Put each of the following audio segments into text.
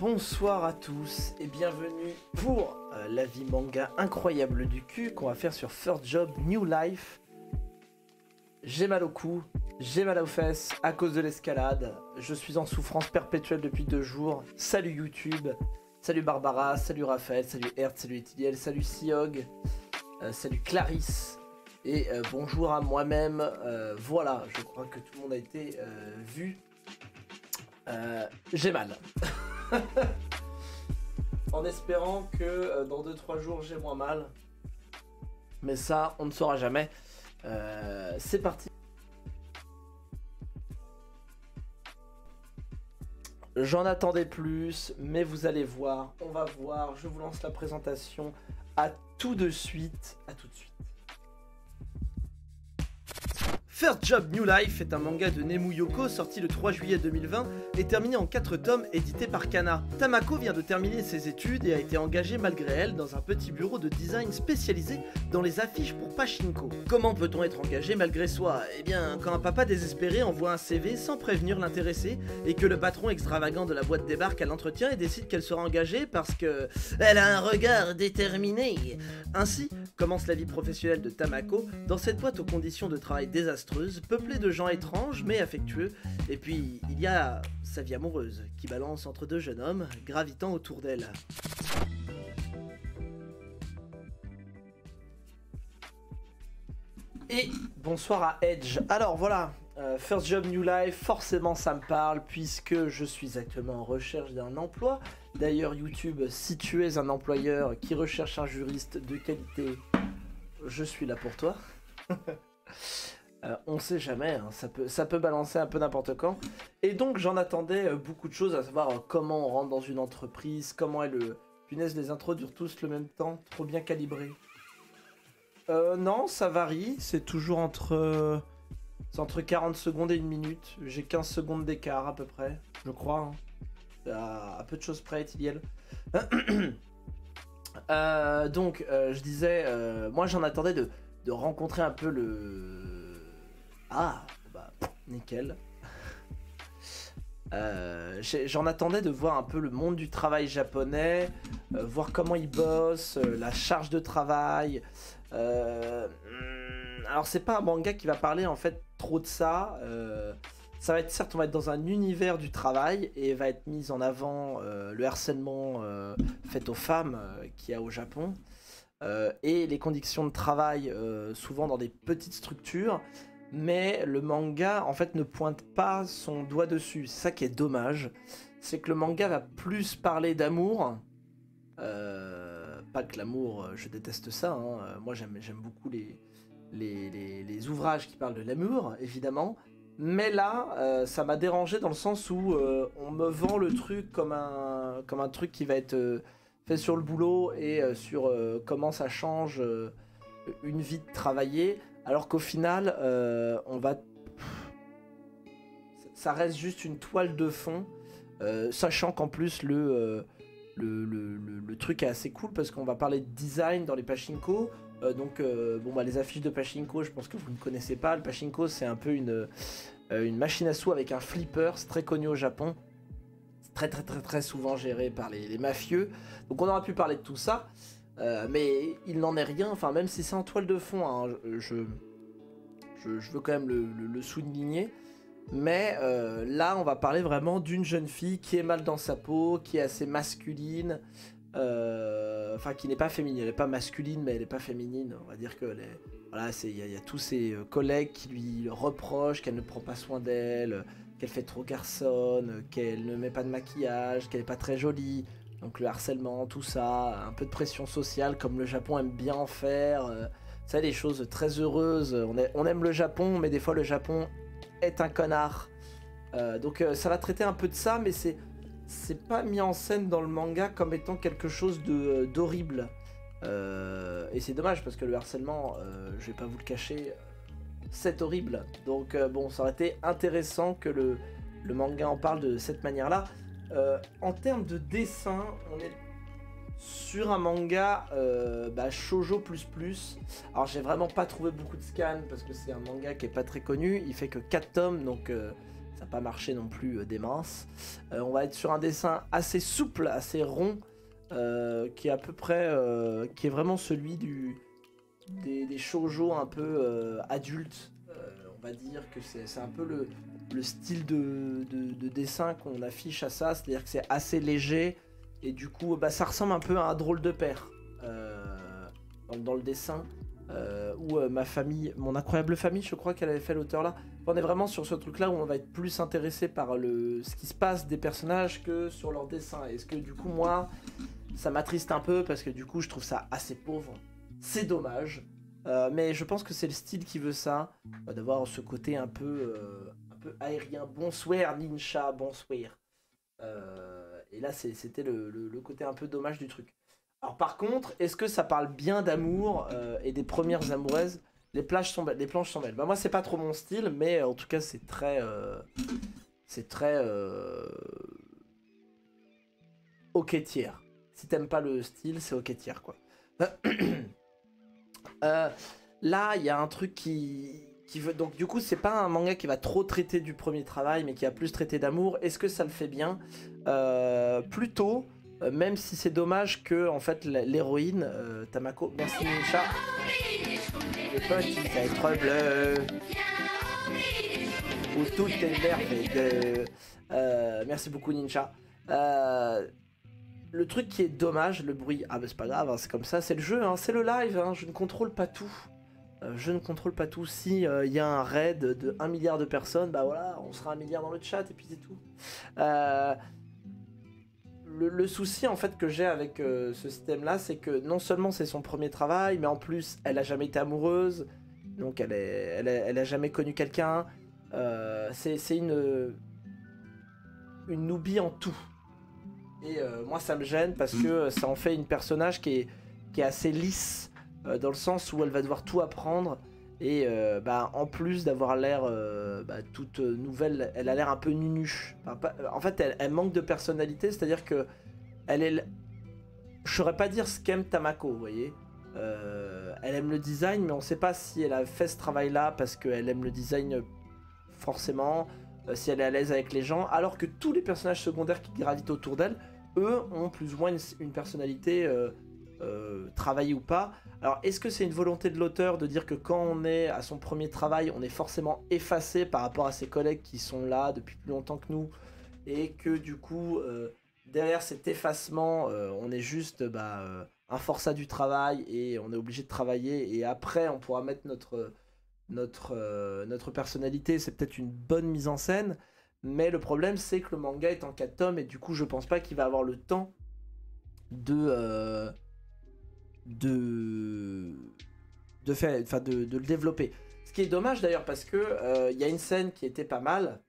Bonsoir à tous et bienvenue pour la vie manga incroyable du cul qu'on va faire sur First Job New Life. J'ai mal au cou, j'ai mal aux fesses à cause de l'escalade, je suis en souffrance perpétuelle depuis 2 jours. Salut YouTube, salut Barbara, salut Raphaël, salut Hertz, salut Etidiel, salut Siog, salut Clarisse et bonjour à moi-même. Voilà, je crois que tout le monde a été vu. J'ai mal. En espérant que dans 2-3 jours j'ai moins mal. Mais ça, on ne saura jamais. C'est parti. J'en attendais plus, mais vous allez voir. On va voir. Je vous lance la présentation. À tout de suite. À tout de suite. First Job New Life est un manga de Nemu Yoko sorti le 3 juillet 2020 et terminé en 4 tomes édité par Kana. Tamako vient de terminer ses études et a été engagée malgré elle dans un petit bureau de design spécialisé dans les affiches pour Pachinko. Comment peut-on être engagé malgré soi? Eh bien, quand un papa désespéré envoie un CV sans prévenir l'intéressé et que le patron extravagant de la boîte débarque à l'entretien et décide qu'elle sera engagée parce que elle a un regard déterminé. Ainsi commence la vie professionnelle de Tamako dans cette boîte aux conditions de travail désastreuses, peuplée de gens étranges mais affectueux. Et puis il y a sa vie amoureuse qui balance entre 2 jeunes hommes gravitant autour d'elle. Et bonsoir à Edge. Alors voilà, First Job New Life, forcément ça me parle puisque je suis actuellement en recherche d'un emploi. D'ailleurs YouTube, si tu es un employeur qui recherche un juriste de qualité, je suis là pour toi. On sait jamais, hein, ça peut balancer un peu n'importe quand. Et donc j'en attendais beaucoup de choses, à savoir comment on rentre dans une entreprise, comment est le... Punaise, les intros durent tous le même temps, trop bien calibré. Non, ça varie, c'est toujours entre 40 secondes et 1 minute. J'ai 15 secondes d'écart à peu près, je crois. Hein. À peu de choses près, Etidiel. Donc, je disais, moi j'en attendais de rencontrer un peu le... Ah, bah, nickel. J'en attendais de voir un peu le monde du travail japonais, voir comment ils bossent, la charge de travail. Alors c'est pas un manga qui va parler en fait trop de ça. Ça va être, certes, on va être dans un univers du travail et va être mis en avant le harcèlement fait aux femmes qu'il y a au Japon et les conditions de travail souvent dans des petites structures. Mais le manga en fait ne pointe pas son doigt dessus. C'est ça qui est dommage. C'est que le manga va plus parler d'amour. Pas que l'amour, je déteste ça. Hein. Moi j'aime beaucoup les ouvrages qui parlent de l'amour, évidemment. Mais là, ça m'a dérangé dans le sens où on me vend le truc comme un truc qui va être fait sur le boulot et sur comment ça change une vie de travailler. Alors qu'au final, ça reste juste une toile de fond, sachant qu'en plus le truc est assez cool parce qu'on va parler de design dans les Pachinko. Bon, bah, les affiches de Pachinko, je pense que vous ne connaissez pas. Le Pachinko, c'est un peu une machine à sous avec un flipper, c'est très connu au Japon. C'est très souvent géré par les mafieux. Donc on aura pu parler de tout ça. Mais il n'en est rien, enfin même si c'est en toile de fond, hein, je veux quand même le souligner. Mais là on va parler vraiment d'une jeune fille qui est mal dans sa peau, qui est assez masculine, enfin qui n'est pas féminine, elle n'est pas masculine mais elle n'est pas féminine, on va dire que voilà, il y a tous ses collègues qui lui reprochent qu'elle ne prend pas soin d'elle, qu'elle fait trop garçonne, qu'elle ne met pas de maquillage, qu'elle n'est pas très jolie. Donc le harcèlement, tout ça, un peu de pression sociale comme le Japon aime bien en faire. Ça, des choses très heureuses. On aime le Japon, mais des fois le Japon est un connard. Donc ça va traiter un peu de ça, mais c'est pas mis en scène dans le manga comme étant quelque chose d'horrible. Et c'est dommage parce que le harcèlement, je vais pas vous le cacher, c'est horrible. Donc bon, ça aurait été intéressant que le manga en parle de cette manière-là. En termes de dessin, on est sur un manga shoujo plus. Alors j'ai vraiment pas trouvé beaucoup de scans parce que c'est un manga qui est pas très connu. Il fait que 4 tomes, donc ça n'a pas marché non plus des minces. On va être sur un dessin assez souple, assez rond, qui est à peu près, qui est vraiment celui des shoujo un peu adultes. On va dire que c'est un peu le style de dessin qu'on affiche à ça, c'est-à-dire que c'est assez léger, et du coup bah, ça ressemble un peu à un drôle de père dans le dessin, où ma famille, mon incroyable famille, je crois qu'elle avait fait l'auteur là. On est vraiment sur ce truc là où on va être plus intéressé par ce qui se passe des personnages que sur leur dessin. Et ce que du coup moi, ça m'attriste un peu parce que du coup je trouve ça assez pauvre. C'est dommage. Mais je pense que c'est le style qui veut ça, d'avoir ce côté un peu aérien. Bonsoir Ninja, bonsoir. Et là c'était le côté un peu dommage du truc. Alors par contre, est-ce que ça parle bien d'amour et des premières amoureuses? Les planches sont belles. Bah moi c'est pas trop mon style, mais en tout cas c'est très ok tiers. Si t'aimes pas le style, c'est ok tiers quoi. Là, il y a un truc qui veut... Donc du coup, c'est pas un manga qui va trop traiter du premier travail, mais qui va plus traiter d'amour. Est-ce que ça le fait bien? Plutôt, même si c'est dommage que, en fait, l'héroïne, Tamako... Merci Ninja. Les petits êtres bleus, où tout est merveilleux. Merci beaucoup Ninja. Le truc qui est dommage, le bruit, ah bah c'est pas grave, hein, c'est comme ça, c'est le jeu, hein, c'est le live, hein, je ne contrôle pas tout. Je ne contrôle pas tout. Si il y a un raid de 1 milliard de personnes, bah voilà, on sera 1 milliard dans le chat et puis c'est tout. Le souci en fait que j'ai avec ce système là, c'est que non seulement c'est son premier travail, mais en plus elle a jamais été amoureuse, donc elle a jamais connu quelqu'un. C'est une noobie en tout. Et moi ça me gêne parce que ça en fait une personnage qui est assez lisse, dans le sens où elle va devoir tout apprendre. Et bah, en plus d'avoir l'air bah, toute nouvelle, elle a l'air un peu nunuche. Enfin, en fait elle manque de personnalité, c'est-à-dire que elle est... Je saurais pas dire ce qu'aime Tamako, vous voyez. Elle aime le design, mais on sait pas si elle a fait ce travail-là parce qu'elle aime le design forcément, si elle est à l'aise avec les gens, alors que tous les personnages secondaires qui gravitent autour d'elle, eux, ont plus ou moins une personnalité travaillée ou pas. Alors, est-ce que c'est une volonté de l'auteur de dire que quand on est à son premier travail, on est forcément effacé par rapport à ses collègues qui sont là depuis plus longtemps que nous, et que du coup, derrière cet effacement, on est juste un forçat du travail et on est obligé de travailler, et après on pourra mettre notre personnalité. C'est peut-être une bonne mise en scène, mais le problème c'est que le manga est en 4 tomes et du coup je pense pas qu'il va avoir le temps de faire, enfin de le développer. Ce qui est dommage d'ailleurs parce que il y a une scène qui était pas mal.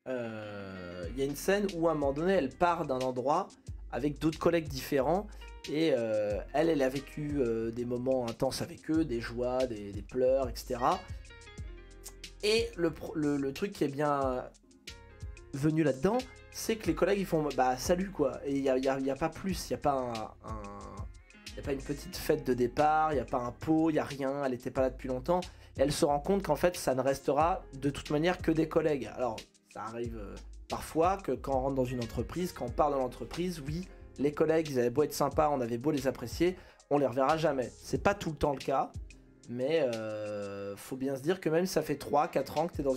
Il y a une scène où à un moment donné elle part d'un endroit avec d'autres collègues différents, et elle a vécu des moments intenses avec eux, des joies, des pleurs, etc. Et le truc qui est bien venu là-dedans, c'est que les collègues ils font bah salut quoi, et il y a pas plus, il y a pas y a pas une petite fête de départ, il y a pas un pot, il y a rien, elle était pas là depuis longtemps, et elle se rend compte qu'en fait ça ne restera de toute manière que des collègues. Alors ça arrive parfois que quand on rentre dans une entreprise, quand on part dans l'entreprise, oui, les collègues ils avaient beau être sympas, on avait beau les apprécier, on les reverra jamais. C'est pas tout le temps le cas, mais faut bien se dire que même si ça fait 3-4 ans que tu es dans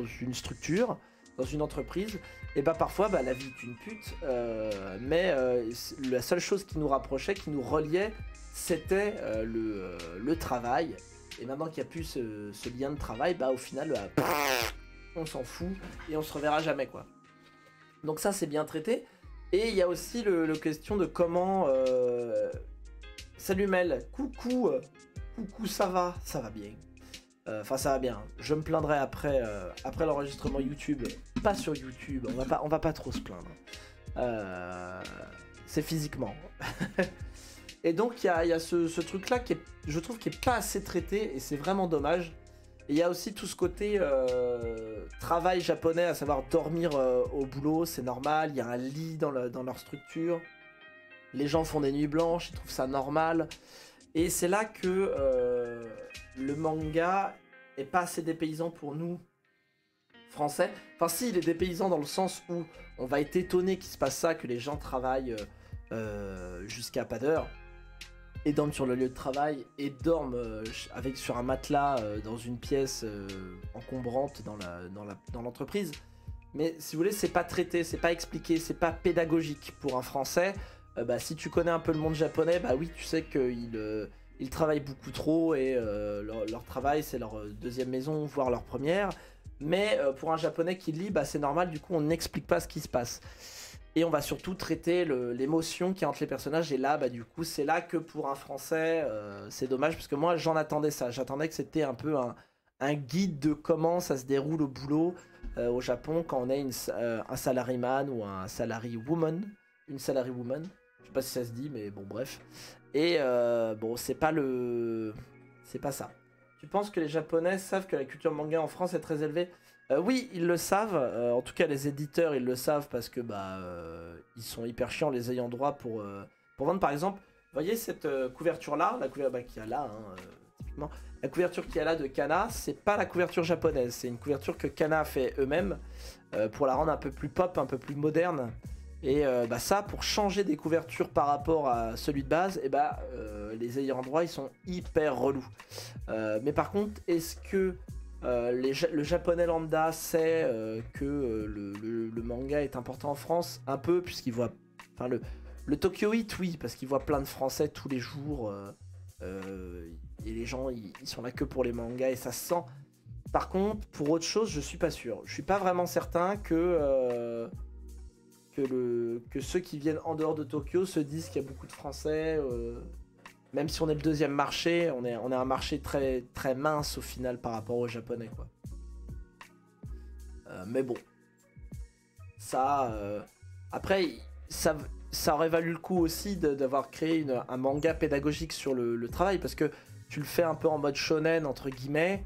une structure, dans une entreprise, et bah parfois la vie est une pute, mais la seule chose qui nous rapprochait, qui nous reliait, c'était le travail. Et maintenant qu'il n'y a plus ce lien de travail, bah au final on s'en fout et on se reverra jamais quoi. Donc ça c'est bien traité. Et il y a aussi le question de comment... Salut Mel, coucou, coucou, ça va bien. Enfin ça va bien, je me plaindrai après l'enregistrement YouTube, pas sur YouTube, on va pas trop se plaindre. C'est physiquement. Et donc il y a ce truc là je trouve qui est pas assez traité, et c'est vraiment dommage. Et il y a aussi tout ce côté travail japonais, à savoir dormir au boulot, c'est normal, il y a un lit dans leur structure. Les gens font des nuits blanches, ils trouvent ça normal. Et c'est là que le manga est pas assez dépaysant pour nous, français. Enfin si, il est dépaysant dans le sens où on va être étonné qu'il se passe ça, que les gens travaillent jusqu'à pas d'heure, et dorment sur le lieu de travail, et dorment sur un matelas dans une pièce encombrante dans l'entreprise. Mais si vous voulez, c'est pas traité, c'est pas expliqué, c'est pas pédagogique pour un français. Bah, si tu connais un peu le monde japonais, bah oui, tu sais qu'ils travaillent beaucoup trop et leur travail c'est leur deuxième maison, voire leur première. Mais pour un japonais qui lit, bah, c'est normal, du coup on n'explique pas ce qui se passe. Et on va surtout traiter l'émotion qui est entre les personnages. Et là, bah, du coup, c'est là que pour un français, c'est dommage, parce que moi j'en attendais ça. J'attendais que c'était un peu un guide de comment ça se déroule au boulot au Japon quand on est un salaryman ou un salary woman. Une salary woman. Je sais pas si ça se dit, mais bon, bref. Et bon, c'est pas ça. Tu penses que les Japonais savent que la culture manga en France est très élevée? Oui, ils le savent. En tout cas, les éditeurs, ils le savent parce que bah, ils sont hyper chiants, les ayants droit pour vendre. Par exemple, vous voyez cette couverture-là, la couverture qu'il y a là, hein, typiquement. La couverture qu'il y a là de Kana, c'est pas la couverture japonaise. C'est une couverture que Kana a fait eux-mêmes pour la rendre un peu plus pop, un peu plus moderne. Et bah ça, pour changer des couvertures par rapport à celui de base, et bah, les ayants droit, ils sont hyper relous. Mais par contre, est-ce que le japonais lambda sait que le manga est important en France? Un peu, puisqu'il voit... Enfin, le Tokyo Heat, oui, parce qu'il voit plein de Français tous les jours. Et les gens, ils sont là que pour les mangas, et ça se sent. Par contre, pour autre chose, je suis pas sûr. Je suis pas vraiment certain que ceux qui viennent en dehors de Tokyo se disent qu'il y a beaucoup de Français. Même si on est le deuxième marché, on est un marché très, très mince au final par rapport aux Japonais, quoi. Mais bon. Ça... Après, ça aurait valu le coup aussi d'avoir créé un manga pédagogique sur le travail, parce que tu le fais un peu en mode shonen, entre guillemets.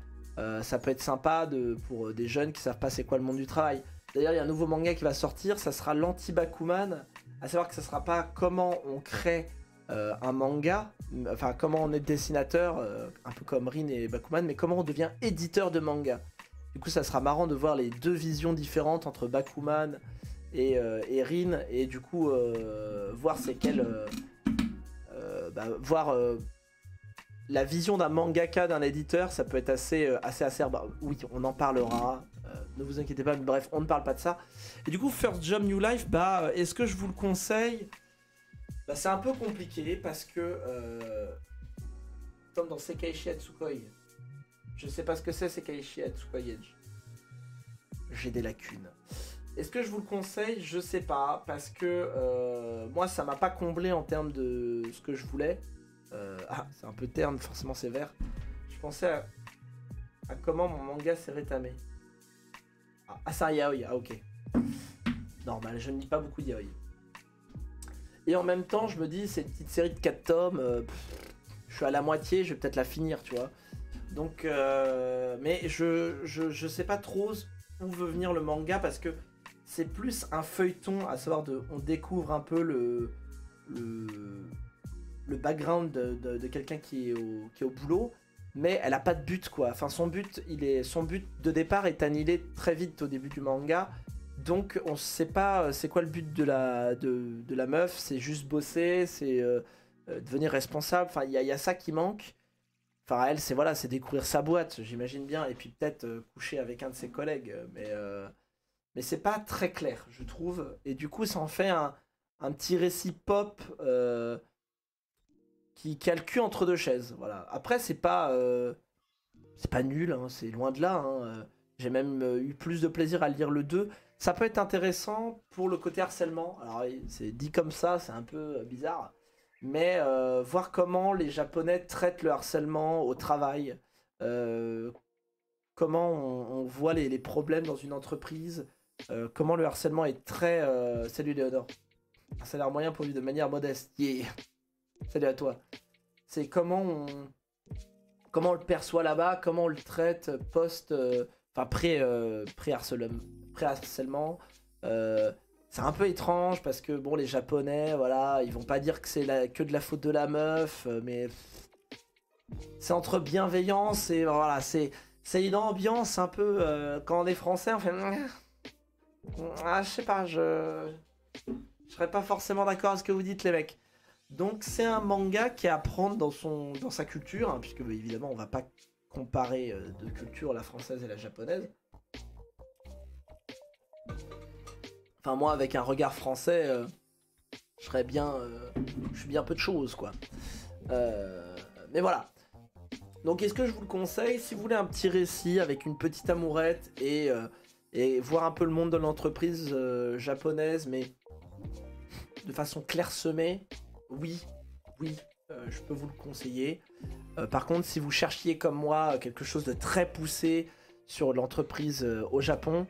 Ça peut être sympa pour des jeunes qui savent pas c'est quoi le monde du travail. D'ailleurs, il y a un nouveau manga qui va sortir, ça sera l'anti-Bakuman. À savoir que ça sera pas comment on crée un manga, enfin comment on est dessinateur, un peu comme Rin et Bakuman, mais comment on devient éditeur de manga. Du coup, ça sera marrant de voir les deux visions différentes entre Bakuman et Rin, et du coup, voir c'est quel... voir la vision d'un mangaka, d'un éditeur, ça peut être assez acerbe. Oui, on en parlera. Ne vous inquiétez pas, mais bref, on ne parle pas de ça. Et du coup, First Jump New Life, bah, est-ce que je vous le conseille? Bah, c'est un peu compliqué parce que, comme dans Sekaiichi Atsukoi, je sais pas ce que c'est Sekaiichi Atsukoi Edge. J'ai des lacunes. Est-ce que je vous le conseille? Je sais pas, parce que moi, ça m'a pas comblé en termes de ce que je voulais. C'est un peu terne, forcément sévère. Je pensais à comment mon manga s'est rétamé. C'est un yaoi, ok. Normal, je ne lis pas beaucoup de yaoi. Et en même temps, je me dis, c'est une petite série de 4 tomes, je suis à la moitié, je vais peut-être la finir, tu vois. Donc, mais je sais pas trop où veut venir le manga, parce que c'est plus un feuilleton, à savoir on découvre un peu le background de quelqu'un qui est au boulot, mais elle a pas de but, quoi. Enfin, son but de départ est annihilé très vite au début du manga, donc on sait pas c'est quoi le but de la meuf. C'est juste bosser, c'est devenir responsable. Enfin, il y a ça qui manque. Enfin, elle, c'est découvrir sa boîte, j'imagine bien, et puis peut-être coucher avec un de ses collègues, mais c'est pas très clair, je trouve, et du coup ça en fait un petit récit pop qui a le cul entre deux chaises. Voilà. Après, c'est pas nul, hein, c'est loin de là. Hein. J'ai même eu plus de plaisir à lire le 2. Ça peut être intéressant pour le côté harcèlement. Alors, c'est dit comme ça, c'est un peu bizarre. Mais voir comment les Japonais traitent le harcèlement au travail. Comment on voit les problèmes dans une entreprise. Comment le harcèlement est très... Salut Léonore. Un salaire moyen pour lui de manière modeste. Yeah. Salut à toi. C'est comment on le perçoit là-bas, comment on le traite pré-harcèlement. C'est un peu étrange parce que bon, les Japonais, voilà, ils vont pas dire que c'est que de la faute de la meuf, mais c'est entre bienveillance et voilà, c'est C'est une ambiance un peu... quand on est français, on fait... Ah, je sais pas, je serais pas forcément d'accord avec ce que vous dites, les mecs. Donc c'est un manga qui est à prendre dans sa culture, hein, puisque bah, évidemment on va pas comparer de culture la française et la japonaise. Enfin moi avec un regard français, je serais bien, je suis bien peu de choses quoi. Mais voilà. Donc est-ce que je vous le conseille si vous voulez un petit récit avec une petite amourette et voir un peu le monde de l'entreprise japonaise, mais de façon clairsemée, oui, je peux vous le conseiller. Par contre, si vous cherchiez comme moi quelque chose de très poussé sur l'entreprise au Japon,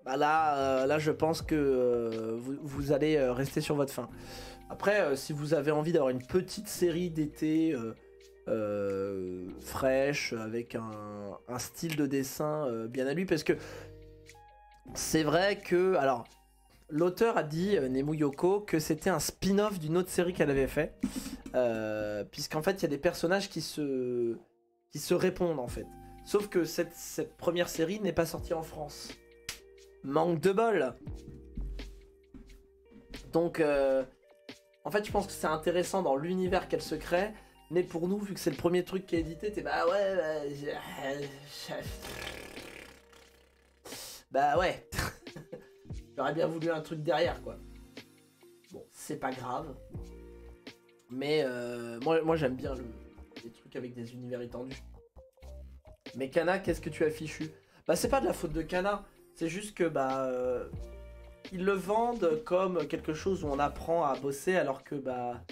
bah là, je pense que vous allez rester sur votre faim. Après, si vous avez envie d'avoir une petite série d'été fraîche, avec un style de dessin bien à lui, parce que c'est vrai que... Alors, l'auteur a dit, Nemu Yoko, que c'était un spin-off d'une autre série qu'elle avait fait. Puisqu'en fait, il y a des personnages qui se répondent, en fait. Sauf que cette première série n'est pas sortie en France. Manque de bol. Donc, en fait, je pense que c'est intéressant dans l'univers qu'elle se crée. Mais pour nous, vu que c'est le premier truc qui est édité, t'es bah ouais... Bah ouais. J'aurais bien voulu un truc derrière, quoi. Bon, c'est pas grave. Mais moi j'aime bien les trucs avec des univers étendus. Mais Kana, qu'est-ce que tu as fichu? Bah c'est pas de la faute de Kana. C'est juste que bah... ils le vendent comme quelque chose où on apprend à bosser alors que bah...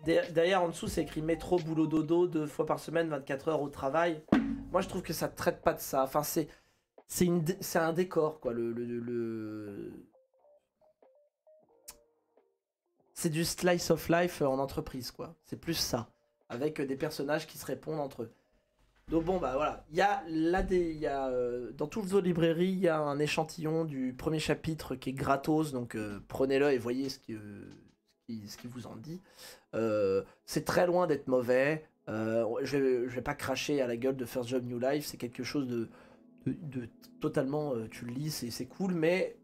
Derrière en dessous c'est écrit métro, boulot, dodo, 2 fois par semaine, 24 heures au travail. Moi je trouve que ça traite pas de ça. Enfin c'est un décor quoi. C'est du slice of life en entreprise quoi. C'est plus ça. Avec des personnages qui se répondent entre eux. Donc bon bah voilà. Il y a dans toutes vos librairies, il y a un échantillon du premier chapitre qui est gratos. Donc prenez-le et voyez ce qu'il vous en dit. C'est très loin d'être mauvais. Je vais pas cracher à la gueule de First Job New Life. C'est quelque chose de totalement... tu le lis, c'est cool, mais...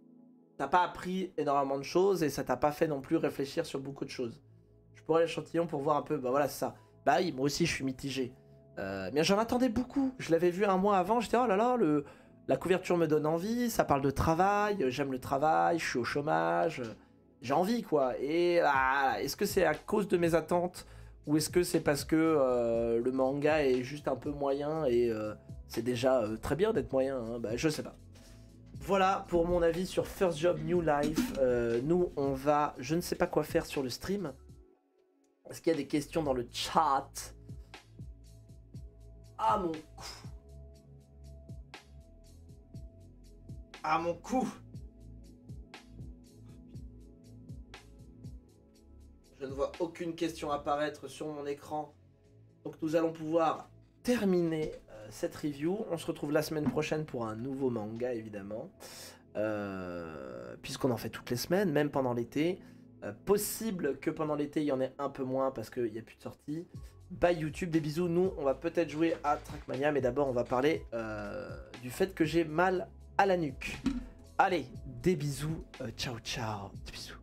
T'as pas appris énormément de choses et ça t'a pas fait non plus réfléchir sur beaucoup de choses. Je pourrais l'échantillon pour voir un peu, bah voilà, c'est ça. Bah oui, moi aussi je suis mitigé. Mais j'en attendais beaucoup. Je l'avais vu un mois avant, j'étais oh là là, la couverture me donne envie, ça parle de travail, j'aime le travail, je suis au chômage, j'ai envie quoi. Et est-ce que c'est à cause de mes attentes ou est-ce que c'est parce que le manga est juste un peu moyen et c'est déjà très bien d'être moyen, hein, bah je sais pas. Voilà pour mon avis sur First Job New Life. Nous, on va... Je ne sais pas quoi faire sur le stream. Est-ce qu'il y a des questions dans le chat? Ah mon cou. Ah mon cou. Je ne vois aucune question apparaître sur mon écran. Donc nous allons pouvoir terminer cette review. On se retrouve la semaine prochaine pour un nouveau manga évidemment. Puisqu'on en fait toutes les semaines, même pendant l'été. Possible que pendant l'été il y en ait un peu moins parce qu'il n'y a plus de sortie. Bye YouTube, des bisous. Nous on va peut-être jouer à Trackmania, mais d'abord on va parler du fait que j'ai mal à la nuque. Allez, des bisous, ciao ciao, des bisous.